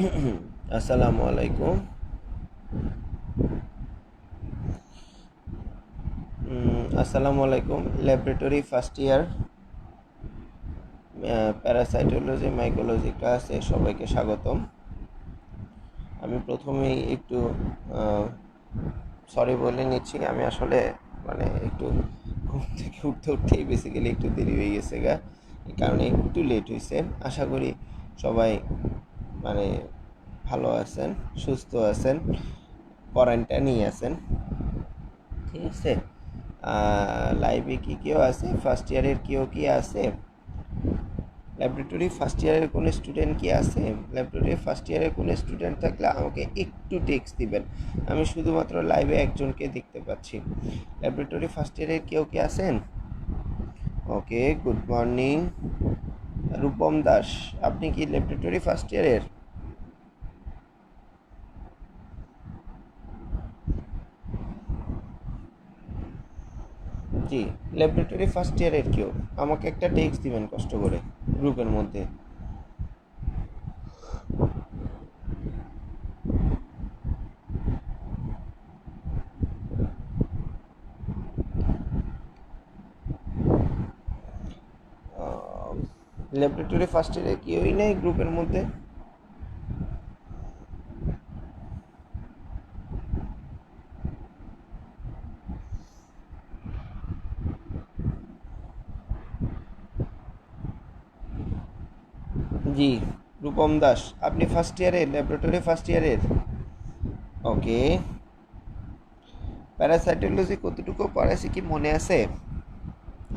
আসসালামু আলাইকুম। Laboratory first year parasitology mycology ক্লাসে সবাইকে স্বাগতম। আমি প্রথমেই একটু সরি বলে নিচ্ছি। আমি আসলে একটু ঘুম থেকে উঠতেই বেসিক্যালি একটু দেরি হয়ে গেছে এই কারণে একটু লেট হয়েছে। আশা করি সবাই মানে ভালো আছেন, সুস্থ আছেন, কোয়ারেন্টাইনেই আছেন। ঠিক আছে। লাইভে কি কেউ আছে? ফার্স্ট ইয়ারের কেউ কি আছে? ল্যাবরেটরি ফার্স্ট ইয়ারের কোনো স্টুডেন্ট কি আছে? ল্যাবরেটরি ফার্স্ট ইয়ারের কোনো স্টুডেন্ট থাকলে আমাকে একটু টেক্সট দিবেন। আমি শুধুমাত্র লাইভে একজনকে দেখতে পাচ্ছি। ল্যাবরেটরি ফার্স্ট ইয়ারের কেউ কি আছেন? ওকে, গুড মর্নিং। রূপম দাস, আপনি কি ল্যাবরেটরি ফার্স্ট ইয়ারের? জি, ল্যাবরেটরি ফার্স্ট ইয়ারের কেউ আমাকে একটা টেক্সট দিবেন কষ্ট করে গ্রুপের মধ্যে। ল্যাবরেটরি ফার্স্ট ইয়ারে কেউই নেই গ্রুপের মধ্যে? জি, রূপম দাস, আপনি ফার্স্ট ইয়ারের, ল্যাবরেটরি ফার্স্ট ইয়ারের? ওকে। প্যারাসাইটোলজি কতটুকু পড়াইছি কি মনে আছে?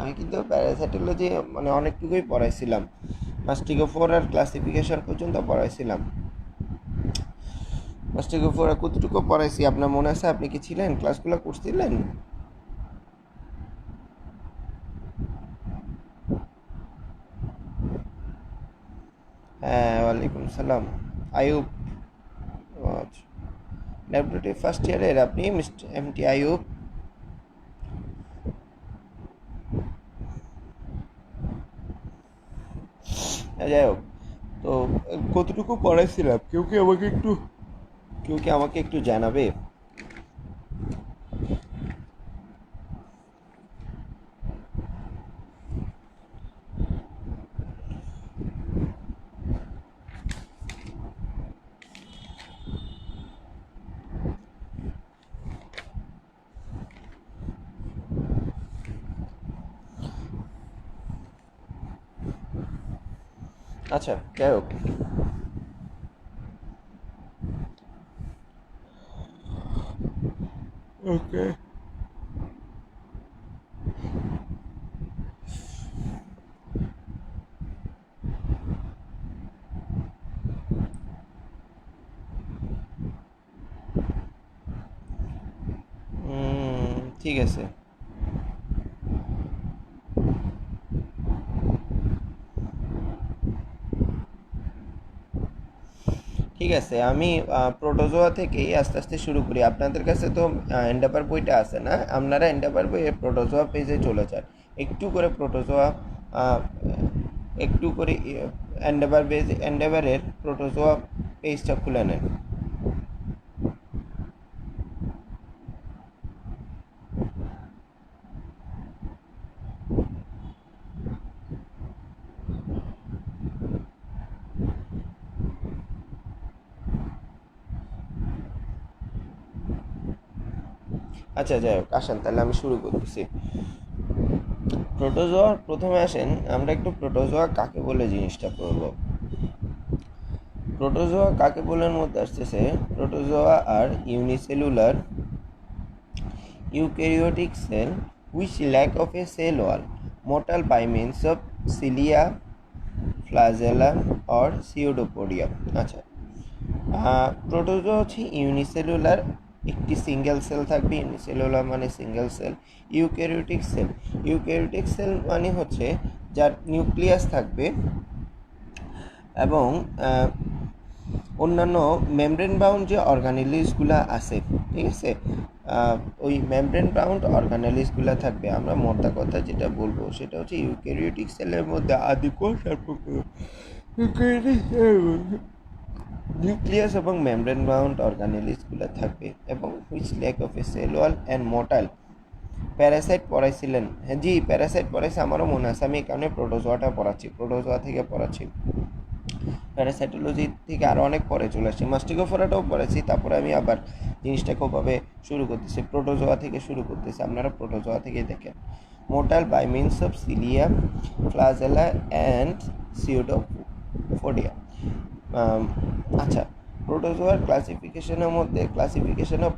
আমি কিন্তু প্যারাসাইটোলজি অনেকটুকুই পড়াইছিলাম। মাস্টিগোফোর আর ক্লাসিফিকেশন পর্যন্ত পড়াইছিলাম। মাস্টিগোফোর আর কতটুকু পড়াইছি আপনার মনে আছে? আপনি কি ছিলেন? ক্লাসগুলো করছিলেন? হ্যাঁ, ওয়ালাইকুম সালাম। আয়ুব। আচ্ছা, ল্যাবরেটরি ফার্স্ট ইয়ারের আপনি মিস্টার এমটি আয়ুব? যাই হোক, তো কতটুকু পড়াইছিলাম কেউ কি আমাকে একটু জানাবে? আচ্ছা, যাই হোক। ওকে। ঠিক আছে। ঠিক আছে, আমি প্রোটোজোয়া থেকেই আস্তে আস্তে শুরু করি। আপনাদের কাছে তো এন্ডাপার বইটা আছে না? আপনারা এন্ডাপার বইয়ে প্রোটোজোয়া পেজে চলে যান। একটু করে প্রোটোজোয়া, একটু করে এন্ডাভারের প্রোটোজোয়া পেজটা খুলে নেন। আচ্ছা, যাই হোক, আসেন তাহলে আমি শুরু করতেছি। প্রোটোজোয়া প্রথমে আসেন, আমরা একটু প্রোটোজোয়া কাকে বলে জিনিসটা পড়ব। প্রোটোজোয়া কাকে বলে মধ্যে আসতেছে, প্রোটোজোয়া আর unicellular eukaryotic cell which lack of a cell wall, mortal by means of cilia, flagella or pseudopodia। আচ্ছা, প্রোটোজোয়া হচ্ছে ইউনিসেলুলার, একটি সিঙ্গেল সেল থাকবে। ইউনিসেলুলার মানে সিঙ্গেল সেল। ইউক্যারিওটিক সেল মানে হচ্ছে যার নিউক্লিয়াস থাকবে এবং অন্যান্য মেমব্রেন বাউন্ড যে অর্গানেলিসগুলো আছে, ঠিক আছে, ওই মেমব্রেন বাউন্ড অর্গানেলিসগুলো থাকবে। আমরা মোদ্দা কথা যেটা বলবো সেটা হচ্ছে ইউক্যারিওটিক সেলের মধ্যে আদিকোষ আর ইউক্যারিওটিক সেলের মধ্যে নিউক্লিয়াস এবং মেমব্রেন বাউন্ড অর্গানেলিসগুলো থাকবে এবং which lack of a cell wall and motile parasite পড়াইছিলেন। হ্যাঁ জি, প্যারাসাইট পড়াইছে, আমারও মনে আছে, আমি এই কারণে প্রোটোজোয়াটা পড়াচ্ছি, প্রোটোজোয়া থেকে পড়াচ্ছি। প্যারাসাইটোলজি থেকে আরও অনেক পরে চলে আসছি, মাস্টিকোফোরাটাও পড়েছি, তারপরে আমি আবার জিনিসটাকে ওভাবে শুরু করতেছি, প্রোটোজোয়া থেকে শুরু করতেছি। আপনারা প্রোটোজোয়া থেকেই দেখেন। Motile by means of cilia, flagella and pseudopodia. আচ্ছা, প্রোটোজোয়ার ক্লাসিফিকেশনের মধ্যে ক্লাসিফিকেশন অফ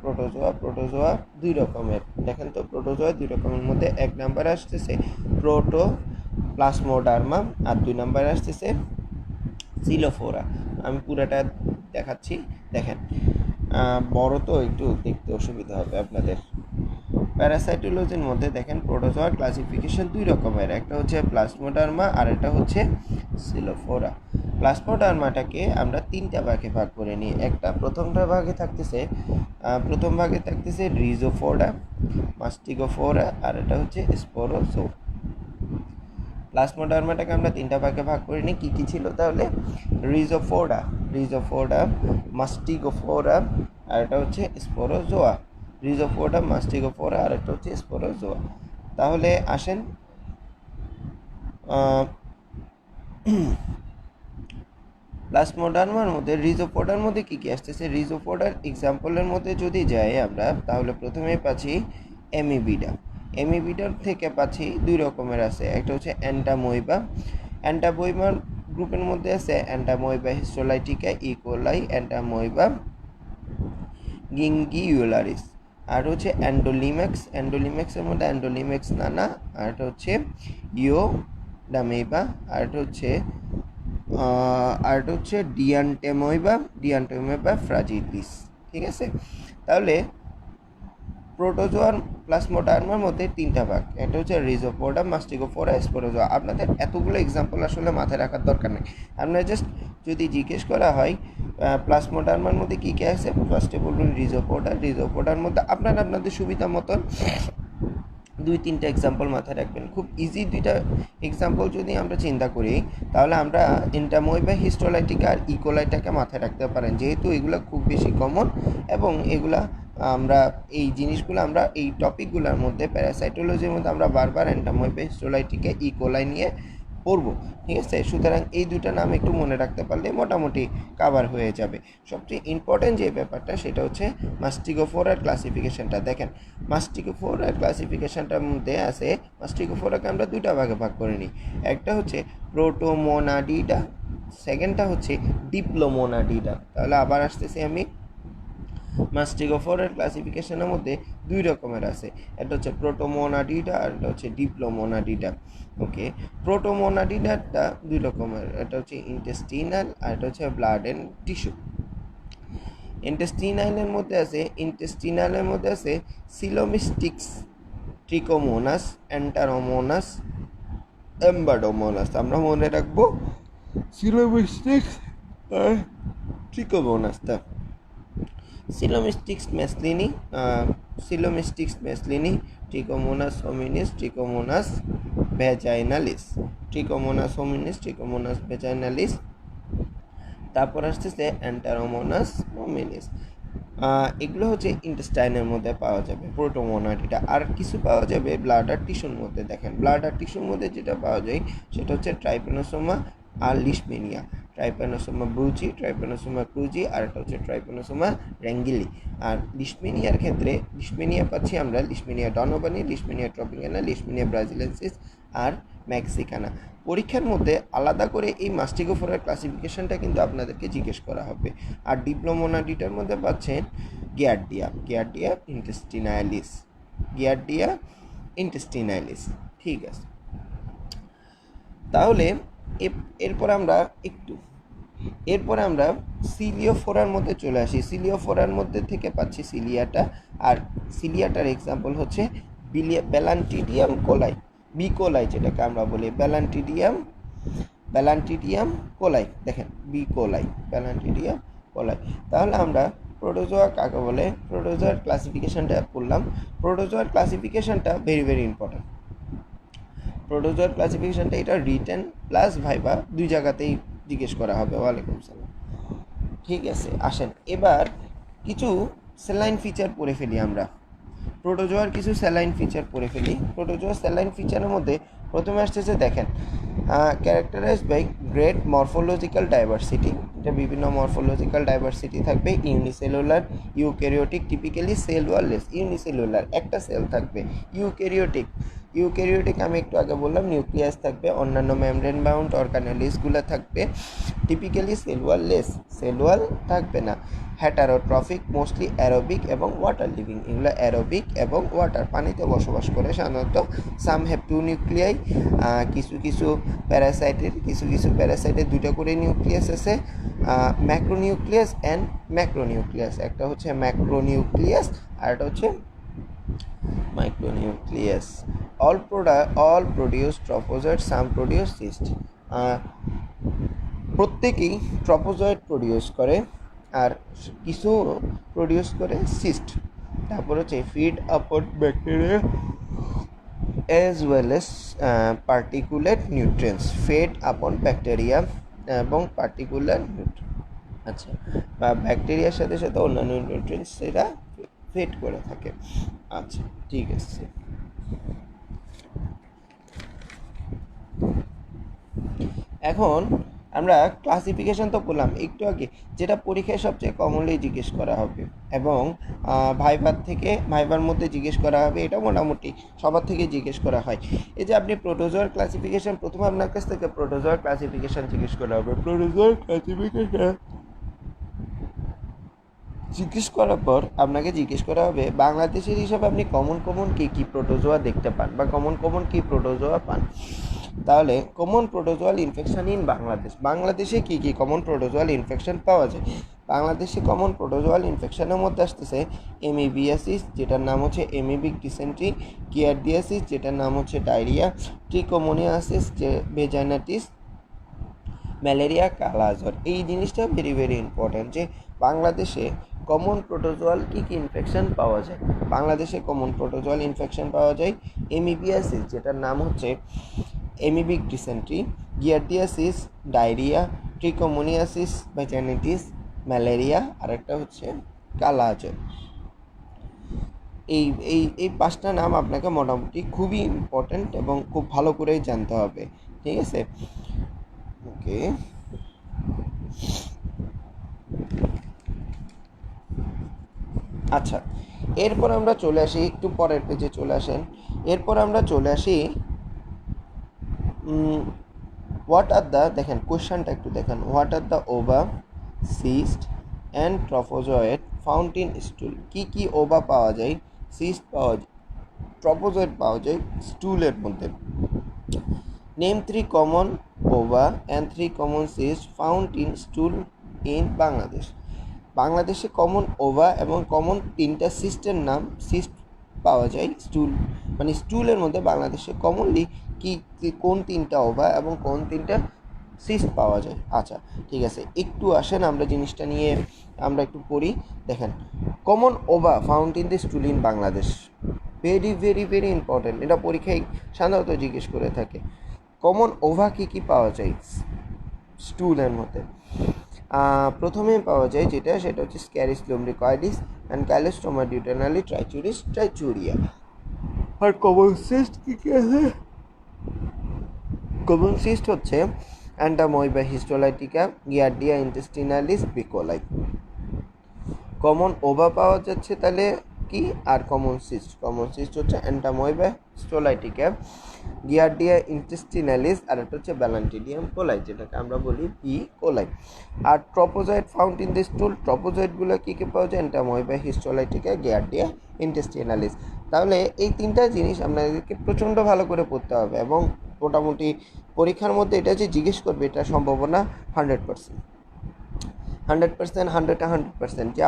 প্রোটোজোয়া দুই রকমের। দেখেন তো, প্রোটোজোয়া দুই রকমের মধ্যে এক নাম্বারে আসতেছে প্রোটোপ্লাজমোডার্মা আর দুই নাম্বারে আসতেছে সিলোফোরা। আমি পুরাটা দেখাচ্ছি, দেখেন। বড় তো একটু দেখতে অসুবিধা হবে আপনাদের। প্যারাসাইটোলজির মধ্যে দেখেন প্রোটোজোয়ার ক্লাসিফিকেশন দুই রকমের, একটা হচ্ছে প্লাজমোডার্মা আর একটা হচ্ছে সিলোফোরা। প্লাজমোডার্মাটাকে আমরা তিনটা ভাগে ভাগ করে নিই। প্রথম ভাগে থাকতেছে রিজোফোরা, মাস্টিগোফোরা আর এটা হচ্ছে স্পোরোজো। প্লাজমোডার্মাটাকে আমরা তিনটা ভাগে ভাগ করে নিই। কী কী ছিল তাহলে? রিজোফোরা, মাস্টিগোফোরা আর এটা হচ্ছে স্পোরোজোয়া। রিজোফোরা, মাস্টিগোফোরা আর একটা হচ্ছে স্পোরোজোয়া। তাহলে আসেন প্লাজমোডার্মার মধ্যে রিজোফোডার মধ্যে কী কী আসতেছে? রিজোফোডার এক্সাম্পলের মধ্যে যদি যাই আমরা, তাহলে প্রথমেই পাচ্ছি অ্যামিবিডা। অ্যামিবিডার থেকে পাচ্ছি দুই রকমের আছে, একটা হচ্ছে অ্যান্টামোইবা। অ্যান্টামোইবার গ্রুপের মধ্যে আছে অ্যান্টামোইবা হিস্টোলাইটিকা, ইকোলাই, অ্যান্টামোইবা গিঙ্গিউলারিস। আর হচ্ছে অ্যান্ডোলিম্যাক্সের মধ্যে অ্যান্ডোলিম্যাক্স নানা, আর এটা হচ্ছে ইওডামেইবা, আর এটা হচ্ছে ডিয়ান্টেমোইবা ফ্রাজিলিস। ঠিক আছে, তাহলে প্রোটোজোয়ার প্লাজমোডার্মার মধ্যে তিনটা ভাগ, একটা হচ্ছে রিজোপোডা, মাস্টিগোফোরা, স্পোরোজোয়া। আপনাদের এতগুলো এক্সাম্পল আসলে মাথায় রাখার দরকার নেই। আপনারা জাস্ট যদি জিজ্ঞেস করা হয় প্লাজমোডার্মার মধ্যে কী কী আছে, ফার্স্টে বলবেন রিজোপোডার মধ্যে আপনাদের সুবিধা মতন দুই তিনটা এক্সাম্পল মাথায় রাখবেন। খুব ইজি দুইটা এক্সাম্পল যদি আমরা চিন্তা করি, তাহলে আমরা এন্টামোইবা, হিস্টোলাইটিকা আর ইকোলাইটাকে মাথায় রাখতে পারেন, যেহেতু এগুলো খুব বেশি কমন এবং এগুলা আমরা এই টপিকগুলোর মধ্যে প্যারাসাইটোলজির মধ্যে আমরা বারবার এন্টামোইবা, হিস্টোলাইটিকা, ইকোলাই নিয়ে পড়বো। ঠিক আছে, সুতরাং এই দুটো নাম একটু মনে রাখতে পারলে মোটামুটি কাভার হয়ে যাবে। সবচেয়ে ইম্পর্টেন্ট যে ব্যাপারটা সেটা হচ্ছে মাস্টিগোফোরার ক্লাসিফিকেশনটা। দেখেন, মাস্টিগোফোরার ক্লাসিফিকেশনটার মধ্যে আছে, মাস্টিগোফোরাকে আমরা দুইটা ভাগে ভাগ করে নিই। একটা হচ্ছে প্রোটোমোনাডিডা, সেকেন্ডটা হচ্ছে ডিপ্লোমোনাডিডা। তাহলে আবার আসতেছি আমি, মাস্টিগোফোরার ক্লাসিফিকেশনের মধ্যে দুই রকমের আছে, একটা হচ্ছে প্রোটোমোনাডিডা আর এটা হচ্ছে ডিপ্লোমোনাডিডা। ওকে, প্রোটোমোনাডিডাটা দুই রকমের, এটা হচ্ছে ইন্টেস্টিনাল আর এটা হচ্ছে ব্লাড অ্যান্ড টিস্যু। ইন্টেস্টিনালের মধ্যে আছে সিলোমিস্টিক্স, ট্রিকোমোনাস, অ্যান্টারোমোনাস, এম্বাডোমোনাস। আমরা মনে রাখবো সিলোমিস্টিক্স আর ট্রিকোমোনাসটা। সিলোমিস্টিক্স মেসলিনি, ট্রিকোমোনাস হোমিনিস, ট্রিকোমোনাস ভ্যাজাইনালিস। তারপর আসতেছে অ্যান্টারোমোনাস হোমিনিস। এগুলো হচ্ছে ইন্টেস্টাইনের মধ্যে পাওয়া যাবে প্রোটোমোনাডিটা। আর কিছু পাওয়া যাবে ব্লাডার টিস্যুর মধ্যে। দেখেন, ব্লাডার টিস্যুর মধ্যে যেটা পাওয়া যায় সেটা হচ্ছে ট্রাইপ্যানোসোমা আর লিশমেনিয়া। ট্রাইপ্যানোসোমা ব্রুচি, ট্রাইপ্যানোসোমা ক্রুজি আর একটা হচ্ছে ট্রাইপ্যানোসোমা র্যাঙ্গিলি। আর লিশমেনিয়ার ক্ষেত্রে পাচ্ছি আমরা লিশমেনিয়া ডনোভানি, লিশমেনিয়া ট্রপিক্যানা, লিশমেনিয়া ব্রাজিলেন্সিস আর মেক্সিকানা। পরীক্ষার মধ্যে আলাদা করে এই মাস্টিগোফোরার ক্লাসিফিকেশনটা কিন্তু আপনাদেরকে জিজ্ঞেস করা হবে। আর ডিপ্লোমোনাডিটার মধ্যে পাচ্ছেন গিয়ার্ডিয়া ইন্টেস্টিনালিস। ঠিক আছে, তাহলে এরপরে আমরা সিলিওফোরার মধ্যে চলে আসি। সিলিওফোরার মধ্যে থেকে পাচ্ছি সিলিয়াটা, আর সিলিয়াটার এক্সাম্পল হচ্ছে ব্যালান্টিডিয়াম কোলাই, বিকোলাই যেটাকে আমরা বলি, ব্যালান্টিডিয়াম কোলাই। দেখেন, ব্যালান্টিডিয়াম কোলাই। তাহলে আমরা প্রোটোজোয়া কাকে বলে, প্রোটোজোয়ার ক্লাসিফিকেশনটা পড়লাম। প্রোটোজোয়ার ক্লাসিফিকেশনটা ভেরি ভেরি ইম্পর্টেন্ট। প্রোটোজোয়ার ক্লাসিফিকেশনটা এটা রিটেন প্লাস ভাইবা দুই জায়গাতেই জিজ্ঞেস করা হবে। ওয়ালাইকুম সালাম। ঠিক আছে, আসেন এবার কিছু স্যালাইন ফিচার পড়ে ফেলি আমরা। প্রোটোজোয়ার কিছু স্যালাইন ফিচার পড়ে ফেলি। প্রোটোজোয়ার স্যালাইন ফিচারের মধ্যে প্রথমে আসতেছে, দেখেন, characterized by great morphological diversity. এটা বিভিন্ন মরফোলজিক্যাল ডাইভার্সিটি থাকবে। Unicellular, eukaryotic, typically cell wallless. Unicellular একটা সেল থাকবে। ইউক্যারিওটিক, ইউক্যারিওটিক আমি একটু আগে বললাম, নিউক্লিয়াস থাকবে, অন্যান্য মেমব্রেন বাউন্ড অর্গানেলিসগুলো থাকবে। Typically cell wallless, cell wall থাকবে না। হেটারোট্রফিক, মোস্টলি অ্যারোবিক এবং ওয়াটার লিভিং। এগুলো অ্যারোবিক এবং ওয়াটার, পানিতে বসবাস করে সাধারণত। সাম হ্যাভ টু নিউক্লিয়াই, কিছু কিছু প্যারাসাইটের দুটো করে নিউক্লিয়াস আছে। ম্যাক্রোনিউক্লিয়াস অ্যান্ড ম্যাক্রোনিউক্লিয়াস, একটা হচ্ছে ম্যাক্রোনিউক্লিয়াস আর একটা হচ্ছে মাইক্রোনিউক্লিয়াস। অল প্রডিউস ট্রপোজয়েড, সাম প্রডিউস সিস্ট। প্রত্যেকেই ট্রপোজয়েড প্রডিউস করে আর কিছু প্রডিউস করে সিস্ট। তারপর হচ্ছে ফিড আপন bacteria as well as particulate nutrients, fed upon bacteria এবং পার্টিকুলার আচ্ছা বা ব্যাকটেরিয়ার সাথে সাথে অন্যান্য নিউট্রিয়েন্টস এরা ফিড করে থাকে। আচ্ছা, ঠিক আছে। এখন আমরা ক্লাসিফিকেশন তো করলাম একটু আগে, যেটা পরীক্ষায় সবচেয়ে কমনলি জিজ্ঞেস করা হবে এবং ভাইবার মধ্যে জিজ্ঞেস করা হবে, এটা মোটামুটি সবার থেকে জিজ্ঞেস করা হয়। এই যে আপনি প্রোটোজোয়ার ক্লাসিফিকেশন, প্রথমে আপনার কাছ থেকে প্রোটোজোয়ার ক্লাসিফিকেশন জিজ্ঞেস করা হবে। প্রোটোজোয়ার ক্লাসিফিকেশন জিজ্ঞেস করার পর আপনাকে জিজ্ঞেস করা হবে বাংলাদেশের হিসাবে আপনি কমন কী প্রোটোজোয়া দেখতে পান বা কমন কী প্রোটোজোয়া পান। তাহলে কমন প্রোটোজোয়াল ইনফেকশন ইন বাংলাদেশে কী কী কমন প্রোটোজোয়াল ইনফেকশন পাওয়া যায়। বাংলাদেশে কমন প্রোটোজোয়াল ইনফেকশনের মধ্যে আসতেছে এমিবিয়াসিস, যেটার নাম হচ্ছে এমিবিক ডিসেন্ট্রি, গিয়ারডিয়াসিস, যেটার নাম হচ্ছে ডায়রিয়া, ট্রিকোমোনিয়াসিস, যে ভেজাইনাটিস, ম্যালেরিয়া, কালাজ্বর। এই জিনিসটা ভেরি ভেরি ইম্পর্ট্যান্ট যে বাংলাদেশে কমন প্রোটোজোয়াল কী কী ইনফেকশন পাওয়া যায়। বাংলাদেশে কমন প্রোটোজোয়াল ইনফেকশন পাওয়া যায় এমিবিয়াসিস, যেটার নাম হচ্ছে এমিবিক ডিসেন্ট্রি, গিয়ারডিয়াসিস, ডায়রিয়া, ট্রিকোমোনিয়াসিস, ভেজাইনাইটিস, ম্যালেরিয়া, আরেকটা হচ্ছে কালাজ্বর। এই এই এই পাঁচটা নাম আপনাকে মোটামুটি খুবই ইম্পর্ট্যান্ট এবং খুব ভালো করেই জানতে হবে, ঠিক আছে? ওকে, আচ্ছা, এরপর আমরা চলে আসি একটু পরের পেজে চলে আসেন। এরপর আমরা চলে আসি হোয়াট আর দ্য, দেখেন কোয়েশ্চনটা একটু দেখেন, what are the ova, cyst and trophozoite found in stool. কী কী ওভা পাওয়া যায়, সিস্ট পাওয়া যায়, ট্রপোজয়েড পাওয়া যায় স্টুলের মধ্যে। Name 3 common ওভা and 3 common cyst found in স্টুল in Bangladesh. বাংলাদেশে কমন ওভা এবং কমন 3টা সিস্টের নাম, সিস্ট পাওয়া যায় স্টুল, মানে স্টুলের মধ্যে বাংলাদেশে কমনলি কি কোন 3টা ওভা এবং কোন 3টা সিস্ট পাওয়া যায়। আচ্ছা, ঠিক আছে, একটু আসেন আমরা জিনিসটা নিয়ে আমরা একটু পড়ি। দেখেন, common ওভা found in the স্টুল in Bangladesh, very very very important, এটা পরীক্ষায় সাধারণত জিজ্ঞেস করে থাকে। কমন ওভা কী কী পাওয়া যায় স্টুলের মধ্যে? প্রথমে পাওয়া যায় সেটা হচ্ছে স্ক্যারিস লুম্ব্রিকয়েডিস অ্যান্ড ক্যালোস্টোমা ডিউটেনালি ট্রাইচুরিস ট্রাইচুরিয়া। আর কমন সিস্ট কী কী আছে? কমন সিস্ট হচ্ছে অ্যান্টামোইবা হিস্টোলাইটিকা, গিয়ারডিয়া ইন্টেস্টিনালিস, বিকোলাই। কমন ওভা পাওয়া যাচ্ছে তাহলে কি, আর কমন সিস্ট হচ্ছে অ্যান্টামোইবা হিস্টোলাইটিকা, গিয়ারডিয়া ইন্টেস্টিনালিস, আর একটা হচ্ছে ব্যালান্টিডিয়াম কোলাই, যেটাকে আমরা বলি পি কোলাই। আর trophozoite found in the stool, ট্রপোজয়েডগুলো কী কী পাওয়া যায়, অ্যান্টামোইবা হিস্টোলাইটিকা, গিয়ারডিয়া ইন্টেস্টিনালিস। তাহলে এই 3টা জিনিস আপনাদেরকে প্রচণ্ড ভালো করে পড়তে হবে এবং মোটামুটি পরীক্ষার মধ্যে এটা যে জিজ্ঞেস করবে এটা সম্ভাবনা 100%, 100% যে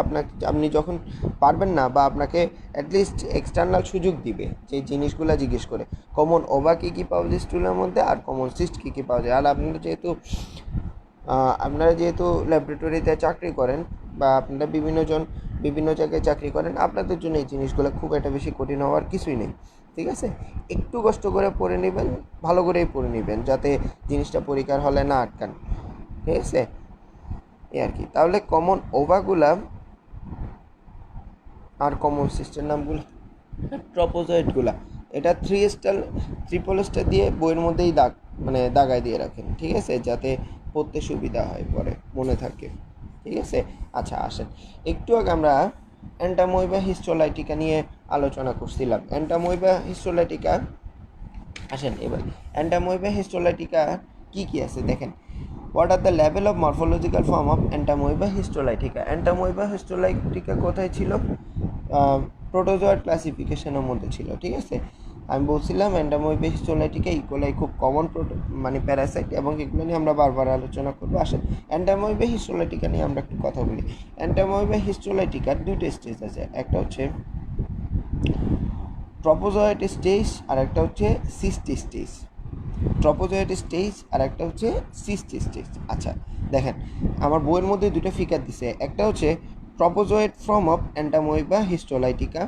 আপনি যখন পারবেন না বা আপনাকে অ্যাটলিস্ট এক্সটার্নাল সুযোগ দিবে যে জিনিসগুলো জিজ্ঞেস করে, কমন ওভা কী কী পাওয়া যায় স্টুলের মধ্যে আর কমন সিস্ট কী কী পাওয়া যায়। আর আপনারা যেহেতু ল্যাবরেটরিতে চাকরি করেন বা আপনারা বিভিন্ন জায়গায় চাকরি করেন, আপনাদের জন্য এই জিনিসগুলো খুব একটা বেশি কঠিন হওয়ার কিছুই নেই, ঠিক আছে? একটু কষ্ট করে পড়ে নেবেন, ভালো করেই পড়ে নেবেন যাতে জিনিসটা পরীক্ষার হলে না আটকান, ঠিক আছে? এই আর কি। তাহলে কমন ওভাগুলা আর কমন সিস্টের নামগুলো ট্রপোজয়েডগুলা, এটা ট্রিপল স্টার দিয়ে বইয়ের মধ্যেই দাগায় দিয়ে রাখেন, ঠিক আছে, যাতে পড়তে সুবিধা হয়, পরে মনে থাকে, ঠিক আছে। আচ্ছা আসেন, একটু আগে আমরা অ্যান্টামোয়েবা হিস্টোলাইটিকা নিয়ে আলোচনা করছিলাম। অ্যান্টামোয়েবা হিস্টোলাইটিকা, আসেন এবার অ্যান্টামোয়েবা হিস্টোলাইটিকা কি কি আছে দেখেন। What are the level of morphological form of Entamoeba histolytica. Entamoeba histolytica কোথায় ছিল? প্রোটোজয়েড ক্লাসিফিকেশনের মধ্যে ছিল, ঠিক আছে। আমি বলছিলাম অ্যান্টামোয়েবা হিস্টোলাইটিকা ইকোলাই খুব কমন মানে প্যারাসাইট, এবং এগুলো নিয়ে আমরা বারবার আলোচনা করবো। আসেন অ্যান্টামোয়েবা হিস্টোলাইটিকা নিয়ে আমরা একটু কথা বলি। অ্যান্টামোয়েবা হিস্টোলাইটিকার দুইটা স্টেজ আছে, একটা হচ্ছে ট্রপোজয়েড স্টেজ আর একটা হচ্ছে সিস্ট স্টেজ। ট্রপোজয়েড স্টেজ আর একটা হচ্ছে সিস্ট স্টেজ। আচ্ছা দেখেন, আমার বইয়ের মধ্যে দুটো ফিগার দিছে, একটা হচ্ছে ট্রপোজয়েড ফর্ম অফ অ্যান্টামোয়েবা হিস্টোলাইটিকা,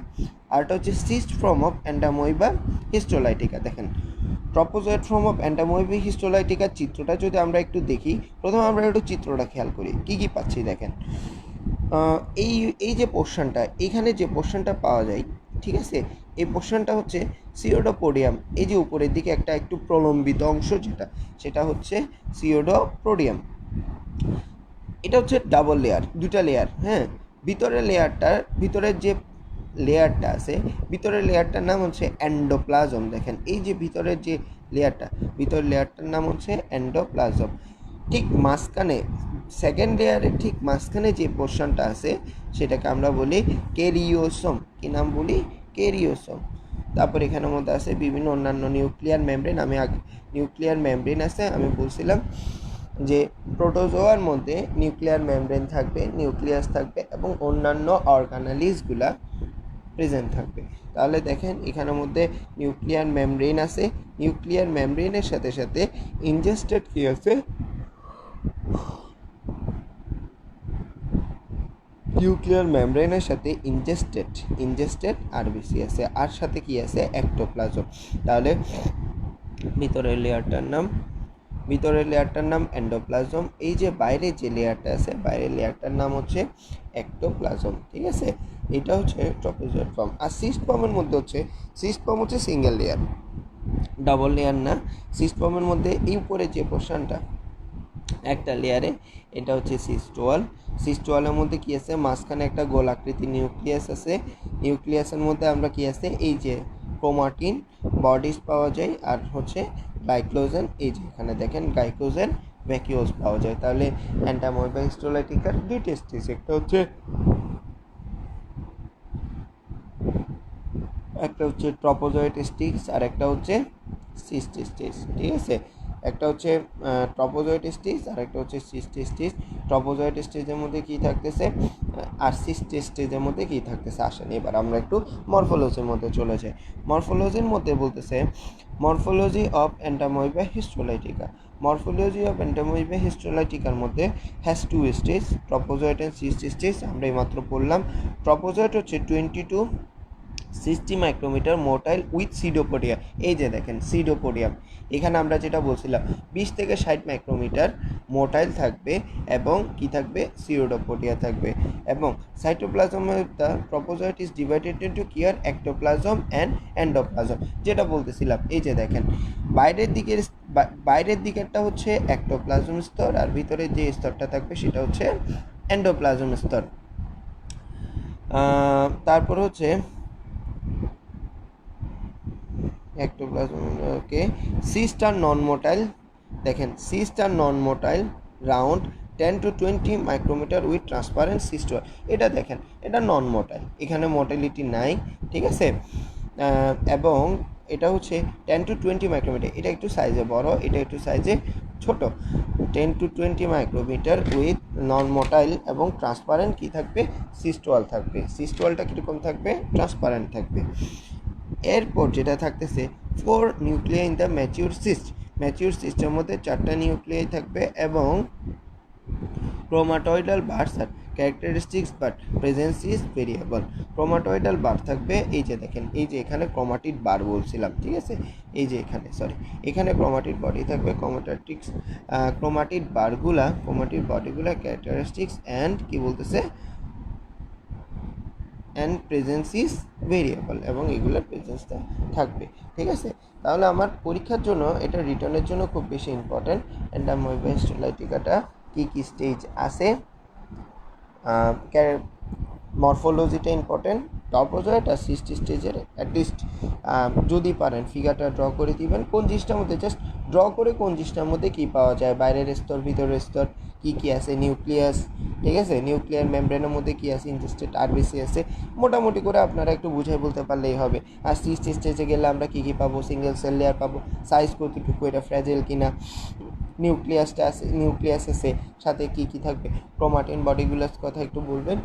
আর একটা হচ্ছে cyst form of Entamoeba histolytica. দেখেন ট্রপোজয়েড ফর্ম অফ অ্যান্টামোয়েবা হিস্টোলাইটিকার চিত্রটা যদি আমরা একটু দেখি, প্রথমে আমরা একটু চিত্রটা খেয়াল করি, কী কী পাচ্ছি দেখেন। এই এই যে পোর্শনটা, এইখানে যে পোর্শনটা পাওয়া যায়, ঠিক আছে, এই পোর্শনটা হচ্ছে সিওডোপোডিয়াম। এই যে উপরের দিকে একটা একটু প্রলম্বিত অংশ যেটা, সেটা হচ্ছে সিওডোপোডিয়াম। এটা হচ্ছে ডাবল লেয়ার, দুটা লেয়ার, হ্যাঁ। ভিতরের যে লেয়ারটা আছে, ভিতরের লেয়ারটার নাম হচ্ছে অ্যান্ডোপ্লাজম। দেখেন এই যে ভিতরের যে ভিতরের লেয়ারটার নাম হচ্ছে অ্যান্ডোপ্লাজম। ঠিক মাঝখানে, সেকেন্ড লেয়ারের ঠিক মাঝখানে যে পোর্শনটা আছে, সেটাকে আমরা বলি ক্যারিওসোম। কি নাম বলি? ক্যারিওসোম। তারপর এখানের মধ্যে আছে বিভিন্ন অন্যান্য নিউক্লিয়ার মেমব্রেন। নিউক্লিয়ার মেমব্রেন আছে, আমি বলছিলাম যে প্রোটোজোয়ার মধ্যে নিউক্লিয়ার মেমব্রেন থাকবে, নিউক্লিয়াস থাকবে, এবং অন্যান্য অর্গানালিজগুলা প্রেজেন্ট থাকবে। তাহলে দেখেন এখানের মধ্যে নিউক্লিয়ার মেমব্রেন আছে, নিউক্লিয়ার মেমব্রেনের সাথে সাথে ইনজেস্টেড কি আছে, নিউক্লিয়ার মেমব্রেনের সাথে ইনজেস্টেড আরবিসি আছে, আর সাথে কি আছে, অ্যাক্টোপ্লাজম। তাহলে ভিতরের লেয়ারটার নাম অ্যান্ডোপ্লাজম। এই যে বাইরের যে লেয়ারটা আছে, বাইরের লেয়ারটার নাম হচ্ছে অ্যাক্টোপ্লাজম, ঠিক আছে। এটা হচ্ছে ট্রপোজয়েড ফর্ম। আর সিস্ট ফর্মের মধ্যে হচ্ছে, সিঙ্গেল লেয়ার, ডাবল লেয়ার না। সিস্ট ফর্মের মধ্যে এই উপরে যে পোর্শনটা একটা লেয়ারে, এটা হচ্ছে সিস্টোয়ালের মধ্যে কি আছে, মাঝখানে একটা গোলাকৃতি নিউক্লিয়াস আছে। নিউক্লিয়াসের মধ্যে আমরা কি আছে, এই যে ক্রোমাটিন বডিজ পাওয়া যায়, আর হচ্ছে গ্লাইকোজেন। এই যে এখানে দেখেন গ্লাইকোজেন ভ্যাকিউলস পাওয়া যায়। তাহলে অ্যান্টামোয়েবা হিস্টোলাইটিকার দুইটা স্টেজ, একটা হচ্ছে ট্রপোজয়েড স্টেজ, আর একটা হচ্ছে সিস্ট স্টেজ, ঠিক আছে। একটা হচ্ছে ট্রপোজয়েড স্টেজ, আর একটা হচ্ছে সিস্ট স্টেজ। ট্রপোজয়েড স্টেজের মধ্যে কী থাকতেছে, আর সিস্ট স্টেজের মধ্যে কী থাকতেছে। আসেন এবার আমরা একটু মরফোলজির মধ্যে চলে যাই। মরফোলজির মধ্যে বলতেছে morphology of Entamoeba histolytica. Morphology of Entamoeba হিস্টোলাইটিকার মধ্যে has two stage, trophozoite and cyst stage. আমরা এইমাত্র বললাম ট্রপোজয়েড হচ্ছে 22-60 মাইক্রোমিটার মোটাইল উইথ সিডোপোডিয়া। এই যে দেখেন সিডোপোডিয়াম, এখানে আমরা যেটা বলছিলাম 20 থেকে 60 মাইক্রোমিটার মোটাইল থাকবে, এবং কি থাকবে, সিডোপোডিয়া থাকবে। এবং সাইটোপ্লাজমের the trophozoite is divided into clear ectoplasm and endoplasm, যেটা বলতেছিলাম। এই যে দেখেন বাইরের দিকেরটা হচ্ছে অ্যাক্টোপ্লাজম স্তর, আর ভিতরের যে স্তরটা থাকবে সেটা হচ্ছে এন্ডোপ্লাজম স্তর। তারপর হচ্ছে এক্টোপ্লাজমকে সিস্ট আর নন মোটাইল। দেখেন cyst are non motile round 10 to 20 micrometer with transparent cyst wall. এটা দেখেন, এটা নন মোটাইল, এখানে মোটাইলিটি নাই, ঠিক আছে। এবং এটা হচ্ছে 10 to 20 মাইক্রোমিটার, এটা একটু সাইজে বড়, এটা একটু সাইজে ছোট। 10 to 20 micrometer with non motile এবং ট্রান্সপারেন্ট কি থাকবে, সিস্টোয়াল থাকবে। সিস্টোয়ালটা কীরকম থাকবে, ট্রান্সপারেন্ট থাকবে। এরপর যেটা থাকতেছে 4 নিউক্লিয়াই ইন দ্য ম্যাচিউর সিস্টের মধ্যে 4টা নিউক্লিয়াই থাকবে, এবং chromatoidal bars are characteristics but presence is variable. Chromatoidal bar থাকবে, এই যে দেখেন, এই যে এখানে ক্রোমাটিড বার বলছিলাম, ঠিক আছে, এই যে এখানে এখানে ক্রোমাটিড বডি থাকবে, ক্রোমাটিড বডিগুলা ক্যারেক্টারিস্টিক্স অ্যান্ড কি বলতেছে অ্যান্ড প্রেজেন্স ইজ ভেরিয়েবল, এবং এগুলোর প্রেজেন্সটা থাকবে, ঠিক আছে। তাহলে আমার পরীক্ষার জন্য এটা রিটার্নের জন্য খুব বেশি ইম্পর্ট্যান্ট। এন্ডামোয়েবা হিস্টোলাইটিকাটা কী কী স্টেজ আছে, মরফোলজিটা ইম্পর্টেন্ট, টপোজয়েড আর সিস্টি স্টেজের অ্যাটলিস্ট যদি পারেন ফিগারটা ড্র করে দিবেন, কোন জিনিসটার মধ্যে জাস্ট ড্র করে কোন জিনিসটার মধ্যে কী পাওয়া যায়, বাইরের স্তর ভিতরের স্তর কী কী আছে, নিউক্লিয়াস, ঠিক আছে, নিউক্লিয়ার মেমব্রেনের মধ্যে কী আছে, ইনজেস্টেড আরবিসি আছে, মোটামুটি করে আপনারা একটু বুঝাই বলতে পারলেই হবে। আর সিস্টি স্টেজে গেলে আমরা কী কী পাবো, সিঙ্গেল সেল লেয়ার পাবো, সাইজ কতটুকু, এটা ফ্র্যাজাইল কিনা, নিউক্লিয়াসটা আছে, নিউক্লিয়াস আছে, সাথে কী কী থাকবে, ক্রোমাটিন বডিগুলোর কথা একটু বলবেন,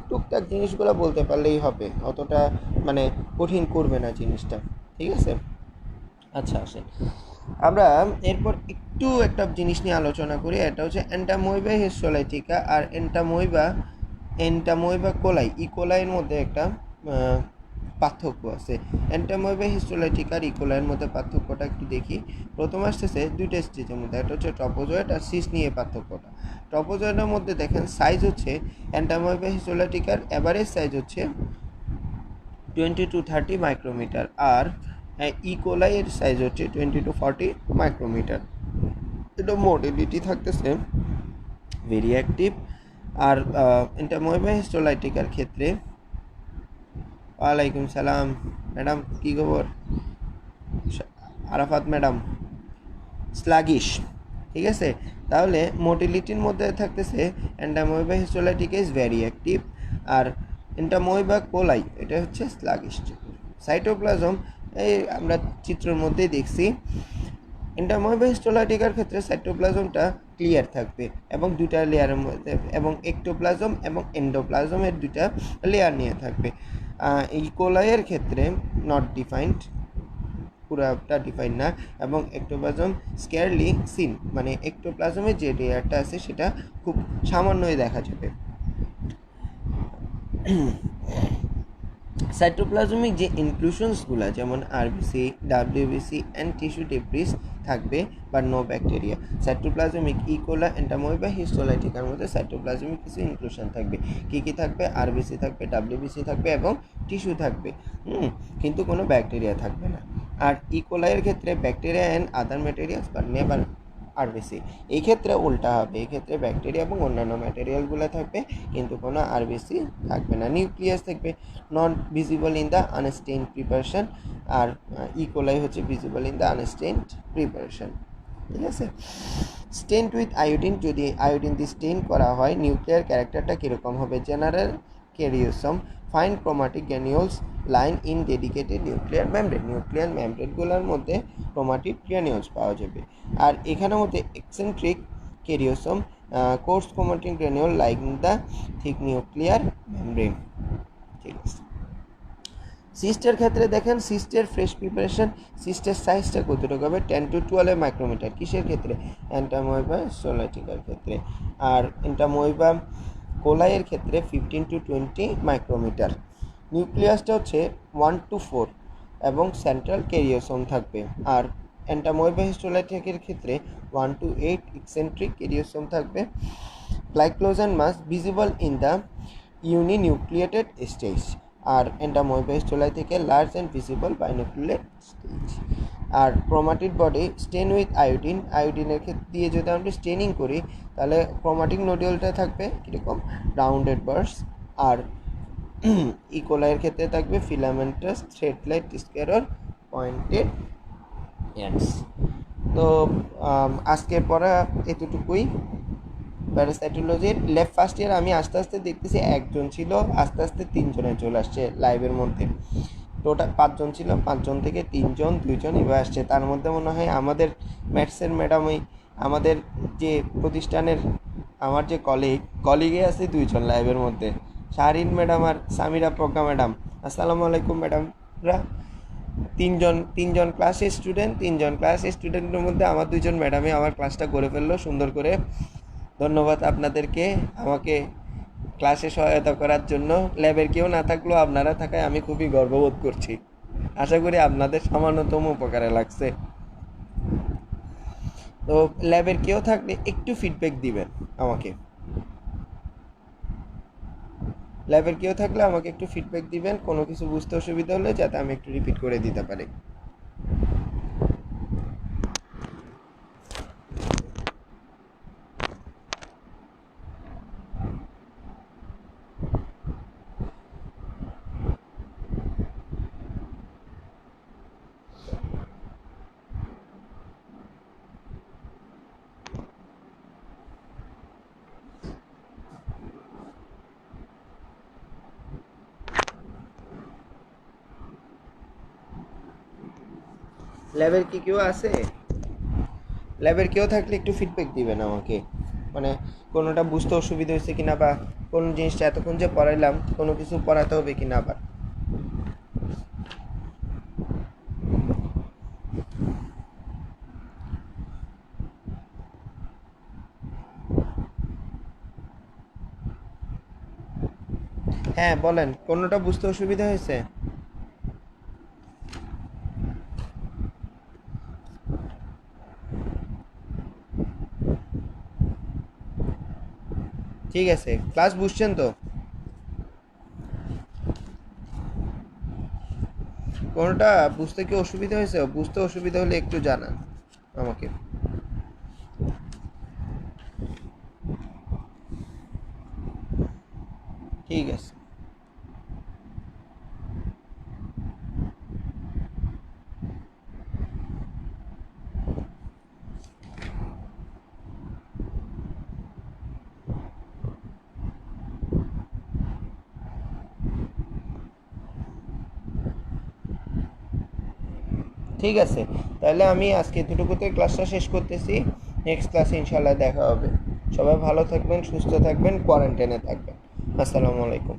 টুকটাক জিনিসগুলো বলতে পারলেই হবে, অতটা মানে কঠিন করবে না জিনিসটা, ঠিক আছে। আচ্ছা, আসেন আমরা এরপর একটু একটা জিনিস নিয়ে আলোচনা করি, এটা হচ্ছে এন্টামোয়েবা হিস্টোলাইটিকা আর এন্টামোয়েবা কোলাই, ইকোলাইয়ের মধ্যে একটা পার্থক্য আছে। এন্টামোয়েবা হিস্টোলাইটিকা আর ইকোলাইয়ের মধ্যে পার্থক্যটা একটু দেখি। প্রথম আসতেছে দুইটা স্টেজের মধ্যে, একটা হচ্ছে ট্রপোজয়েড আর সিস নিয়ে পার্থক্যটা। ট্রপোজয়েডের মধ্যে দেখেন সাইজ হচ্ছে, এন্টামোয়েবা হিস্টোলাইটিকার অ্যাভারেজ সাইজ হচ্ছে 20 to 30 মাইক্রোমিটার, আর ইকোলাইয়ের সাইজ হচ্ছে 20 to 40 মাইক্রোমিটার। এটা মোটিলিটি থাকতেছে ভেরি অ্যাক্টিভ। আর এন্টামোয়েবা হিস্টোলাইটিকার ক্ষেত্রে, ওয়ালাইকুম সালাম ম্যাডাম, কী খবর, আরাফাত ম্যাডাম, স্লাগিশ, ঠিক আছে। তাহলে মোটিলিটির মধ্যে থাকতেছে এন্টামোয়েবা হিস্টোলাইটিকা ইজ ভেরি অ্যাক্টিভ, আর এন্টামোয়েবা কোলাই এটা হচ্ছে স্লাগিশ। সাইটোপ্লাজম এই আমরা চিত্রের মধ্যেই দেখছি, এন্টামোয়েবা হিস্টোলাইটিকার ক্ষেত্রে সাইটোপ্লাজমটা ক্লিয়ার থাকবে এবং দুটা লেয়ারের মধ্যে, এবং একটোপ্লাজম এবং এন্ডোপ্লাজমের দুটা লেয়ার নিয়ে থাকবে। ইকোলাইয়ের ক্ষেত্রে নট ডিফাইন্ড, পুরাটা ডিফাইন না, এবং একটোপ্লাজম স্কেয়ারলি সিন, মানে একটোপ্লাজমের যে লেয়ারটা আছে সেটা খুব সামান্যই দেখা যাবে। সাইটোপ্লাজমিক যে ইনক্লুশনসগুলো যেমন RBC, WBC and tissue debris থাকবে, বা নো ব্যাকটেরিয়া। সাইটোপ্লাজমিক ইকোলা এন্টামোয়েবা হিস্টোলাইটিকার মধ্যে সাইটোপ্লাজমিক কিছু ইনক্লুশন থাকবে, কী কী থাকবে, আরবিসি থাকবে, ডাব্লিউবিসি থাকবে এবং টিস্যু থাকবে, কিন্তু কোনো ব্যাকটেরিয়া থাকবে না। আর ইকোলাইয়ের ক্ষেত্রে bacteria and other materials but never RBC. এই ক্ষেত্রে উল্টা হবে, এই ক্ষেত্রে ব্যাকটেরিয়া এবং অন্যান্য ম্যাটেরিয়ালগুলো থাকবে কিন্তু কোনো আরবিসি থাকবে না। নিউক্লিয়াস থাকবে not visible in the unstained preparation, আর ইকোলাই হচ্ছে visible in the unstained preparation, ঠিক আছে। স্টেইনড উইথ আয়োডিন, যদি আয়োডিন দিয়ে স্টেইন করা হয়, নিউক্লিয়ার ক্যারেক্টারটা কীরকম হবে, general karyosome, fine chromatic granules line in delicate nuclear membrane, nuclear মেমব্রেনগুলোর মধ্যে ক্রোমাটিক গ্র্যানিউলস পাওয়া যাবে। আর এখানের মধ্যে eccentric karyosome, coarse chromatic granule line the thick nuclear membrane, ঠিক আছে। সিস্টের ক্ষেত্রে দেখেন, সিস্টের ফ্রেশ প্রিপারেশন, সিস্টের সাইজটা কতটুকু হবে, 10 to 12 মাইক্রোমিটার, কিসের ক্ষেত্রে, এন্টামোয়েবা হিস্টোলাইটিকার ক্ষেত্রে। আর এন্টামোয়েবা কোলাইয়ের ক্ষেত্রে 15 to 20 মাইক্রোমিটার। নিউক্লিয়াসটা হচ্ছে 1 to 4 এবং সেন্ট্রাল ক্যারিওসোম থাকবে। আর এন্টামোয়েবা হিস্টোলাইটিকের ক্ষেত্রে 1 to 8 এক্সেন্ট্রিক ক্যারিওসোম থাকবে। Glycogen mass visible in the uninucleated stage, আর এন্টামোয়েবা হিস্টোলাইটিকে large and visible binucleate stage. আর chromatid body stain with iodine, আয়োডিনের ক্ষেত্রে দিয়ে যদি আমরা স্টেনিং করি তাহলে ক্রোমাটিক নোডিউলটা থাকবে কীরকম, রাউন্ডেড বার্স। আর ইকোলাইয়ের ক্ষেত্রে থাকবে filamentous thread like square pointed ends. তো আজকের পড়া এতটুকুই প্যারাসাইটোলজির। লেফট ফার্স্ট ইয়ার আমি আস্তে আস্তে দেখতেছি একজন ছিল, আস্তে আস্তে 3 জনে চলে আসছে লাইভের মধ্যে। টোটাল 5 জন ছিল, 5 জন থেকে 3 জন 2 জন এবার আসছে। তার মধ্যে মনে হয় আমাদের ম্যাথসের ম্যাডামই, আমাদের যে প্রতিষ্ঠানের আমার যে কলিগে আছে 2 জন লাইভের মধ্যে, শাহরিন ম্যাডাম আর সামিরা প্রজ্ঞা ম্যাডাম। আসসালামু আলাইকুম ম্যাডামরা। 3 জন ক্লাসের স্টুডেন্ট, 3 জন ক্লাসের স্টুডেন্টের মধ্যে আমার 2 জন ম্যাডামে আমার ক্লাসটা করে ফেললো সুন্দর করে। ধন্যবাদ আপনাদেরকে আমাকে ক্লাসে সহায়তা করার জন্য। ল্যাবের কেউ না থাকলেও আপনারা থাকায় আমি খুবই গর্ববোধ করছি। আশা করি আপনাদের সামান্যতম উপকারে লাগছে। তো ল্যাবের কেউ থাকলে একটু ফিডব্যাক দিবেন আমাকে। ল্যাবের কেউ থাকলে আমাকে একটু ফিডব্যাক দিবেন, কোনো কিছু বুঝতে অসুবিধা হলে যাতে আমি একটু রিপিট করে দিতে পারি। ল্যাবের কি কেউ আছে? ল্যাবের কেউ থাকলে একটু ফিডব্যাক দিবেন আমাকে, মানে কোনোটা বুঝতে অসুবিধা হয়েছে কিনা, বা কোন জিনিসটা এতক্ষণ যে পড়াইলাম কোনো কিছু পড়াতে হবে কিনা আবার। হ্যাঁ বলেন, কোনোটা বুঝতে অসুবিধা হয়েছে? ঠিক আছে, ক্লাস বুঝছেন তো? কোনোটা বুঝতে কি অসুবিধা হয়েছে? বুঝতে অসুবিধা হলে একটু জানান আমাকে। ঠিক আছে। ঠিক আছে, তাহলে আমি আজকে এতটুকুতে ক্লাসটা শেষ করতেছি। নেক্সট ক্লাসে ইনশাল্লাহ দেখা হবে। সবাই ভালো থাকবেন, সুস্থ থাকবেন, কোয়ারেন্টাইনে থাকবেন। আসসালামু আলাইকুম।